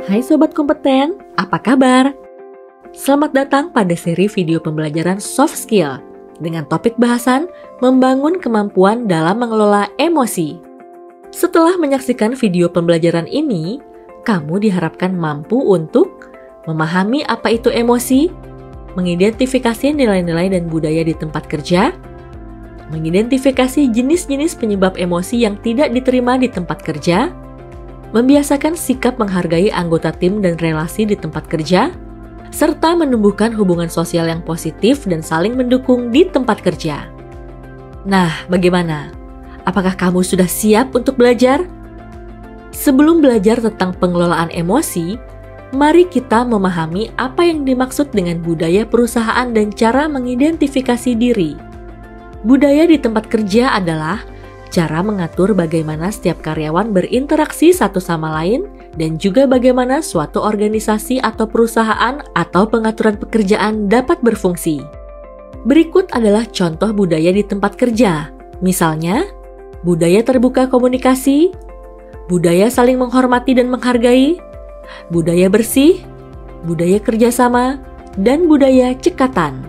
Hai Sobat Kompeten, apa kabar? Selamat datang pada seri video pembelajaran soft skill dengan topik bahasan membangun kemampuan dalam mengelola emosi. Setelah menyaksikan video pembelajaran ini, kamu diharapkan mampu untuk memahami apa itu emosi, mengidentifikasi nilai-nilai dan budaya di tempat kerja, mengidentifikasi jenis-jenis penyebab emosi yang tidak diterima di tempat kerja, membiasakan sikap menghargai anggota tim dan relasi di tempat kerja, serta menumbuhkan hubungan sosial yang positif dan saling mendukung di tempat kerja. Nah, bagaimana? Apakah kamu sudah siap untuk belajar? Sebelum belajar tentang pengelolaan emosi, mari kita memahami apa yang dimaksud dengan budaya perusahaan dan cara mengidentifikasi diri. Budaya di tempat kerja adalah cara mengatur bagaimana setiap karyawan berinteraksi satu sama lain dan juga bagaimana suatu organisasi atau perusahaan atau pengaturan pekerjaan dapat berfungsi. Berikut adalah contoh budaya di tempat kerja. Misalnya, budaya terbuka komunikasi, budaya saling menghormati dan menghargai, budaya bersih, budaya kerjasama, dan budaya cekatan.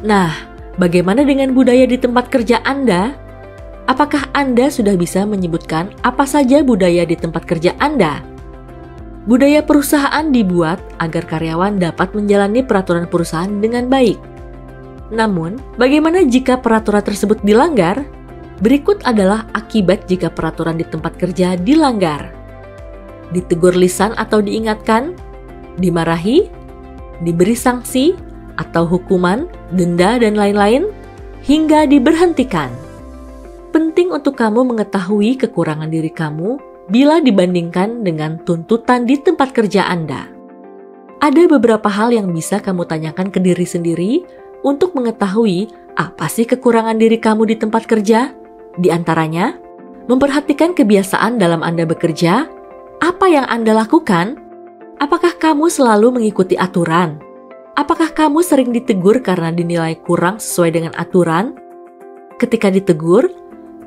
Nah, bagaimana dengan budaya di tempat kerja Anda? Apakah Anda sudah bisa menyebutkan apa saja budaya di tempat kerja Anda? Budaya perusahaan dibuat agar karyawan dapat menjalani peraturan perusahaan dengan baik. Namun, bagaimana jika peraturan tersebut dilanggar? Berikut adalah akibat jika peraturan di tempat kerja dilanggar. Ditegur lisan atau diingatkan, dimarahi, diberi sanksi atau hukuman, denda, dan lain-lain, hingga diberhentikan. Penting untuk kamu mengetahui kekurangan diri kamu bila dibandingkan dengan tuntutan di tempat kerja Anda. Ada beberapa hal yang bisa kamu tanyakan ke diri sendiri untuk mengetahui apa sih kekurangan diri kamu di tempat kerja. Di antaranya, memperhatikan kebiasaan dalam Anda bekerja, apa yang Anda lakukan, apakah kamu selalu mengikuti aturan, apakah kamu sering ditegur karena dinilai kurang sesuai dengan aturan. Ketika ditegur,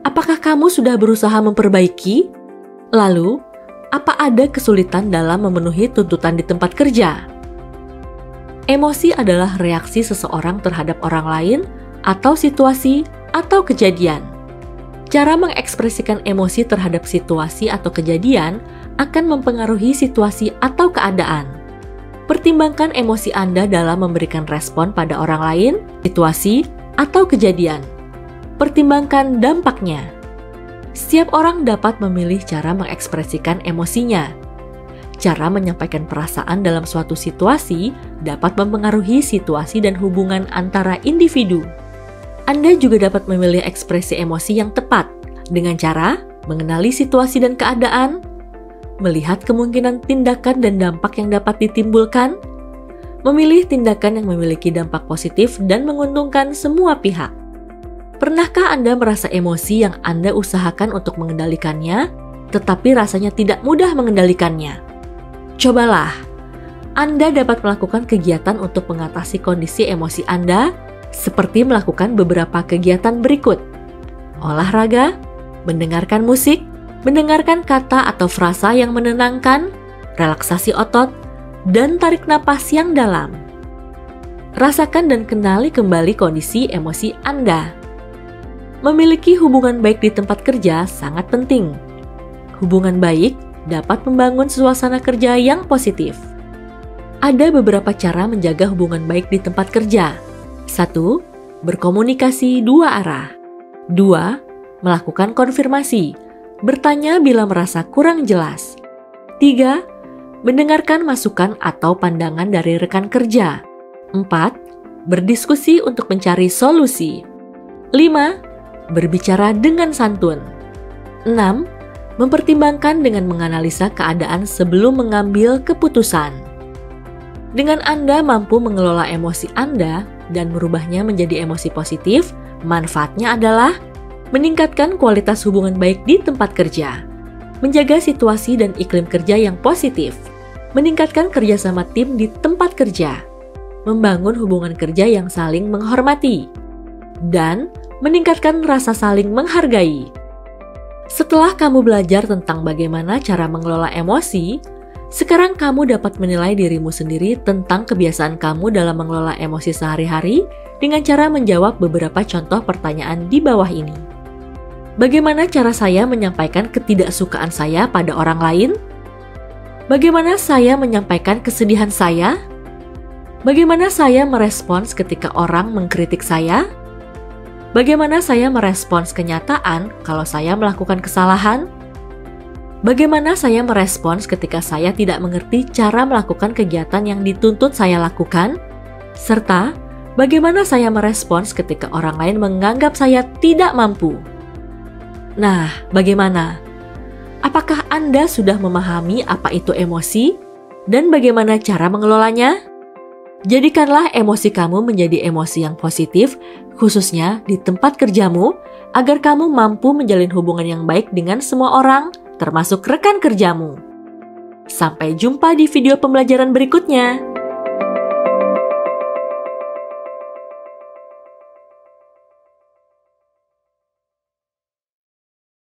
apakah kamu sudah berusaha memperbaiki? Lalu, apa ada kesulitan dalam memenuhi tuntutan di tempat kerja? Emosi adalah reaksi seseorang terhadap orang lain atau situasi atau kejadian. Cara mengekspresikan emosi terhadap situasi atau kejadian akan mempengaruhi situasi atau keadaan. Pertimbangkan emosi Anda dalam memberikan respon pada orang lain, situasi, atau kejadian. Pertimbangkan dampaknya. Setiap orang dapat memilih cara mengekspresikan emosinya. Cara menyampaikan perasaan dalam suatu situasi dapat mempengaruhi situasi dan hubungan antara individu. Anda juga dapat memilih ekspresi emosi yang tepat dengan cara mengenali situasi dan keadaan, melihat kemungkinan tindakan dan dampak yang dapat ditimbulkan, memilih tindakan yang memiliki dampak positif dan menguntungkan semua pihak. Pernahkah Anda merasa emosi yang Anda usahakan untuk mengendalikannya, tetapi rasanya tidak mudah mengendalikannya? Cobalah, Anda dapat melakukan kegiatan untuk mengatasi kondisi emosi Anda, seperti melakukan beberapa kegiatan berikut: olahraga, mendengarkan musik, mendengarkan kata atau frasa yang menenangkan, relaksasi otot, dan tarik napas yang dalam. Rasakan dan kenali kembali kondisi emosi Anda. Memiliki hubungan baik di tempat kerja sangat penting. Hubungan baik dapat membangun suasana kerja yang positif. Ada beberapa cara menjaga hubungan baik di tempat kerja. 1. Berkomunikasi dua arah. 2. Melakukan konfirmasi. Bertanya bila merasa kurang jelas. 3. Mendengarkan masukan atau pandangan dari rekan kerja. 4. Berdiskusi untuk mencari solusi. 5. Berbicara dengan santun. 6. Mempertimbangkan dengan menganalisa keadaan sebelum mengambil keputusan. Dengan Anda mampu mengelola emosi Anda dan merubahnya menjadi emosi positif, manfaatnya adalah meningkatkan kualitas hubungan baik di tempat kerja, menjaga situasi dan iklim kerja yang positif, meningkatkan kerjasama tim di tempat kerja, membangun hubungan kerja yang saling menghormati, dan meningkatkan rasa saling menghargai. Setelah kamu belajar tentang bagaimana cara mengelola emosi, Sekarang kamu dapat menilai dirimu sendiri tentang kebiasaan kamu dalam mengelola emosi sehari-hari dengan cara menjawab beberapa contoh pertanyaan di bawah ini. Bagaimana cara saya menyampaikan ketidaksukaan saya pada orang lain? Bagaimana saya menyampaikan kesedihan saya? Bagaimana saya merespons ketika orang mengkritik saya? Bagaimana saya merespons kenyataan kalau saya melakukan kesalahan? Bagaimana saya merespons ketika saya tidak mengerti cara melakukan kegiatan yang dituntut saya lakukan? Serta, bagaimana saya merespons ketika orang lain menganggap saya tidak mampu? Nah, bagaimana? Apakah Anda sudah memahami apa itu emosi dan bagaimana cara mengelolanya? Jadikanlah emosi kamu menjadi emosi yang positif, khususnya di tempat kerjamu, agar kamu mampu menjalin hubungan yang baik dengan semua orang, termasuk rekan kerjamu. Sampai jumpa di video pembelajaran berikutnya.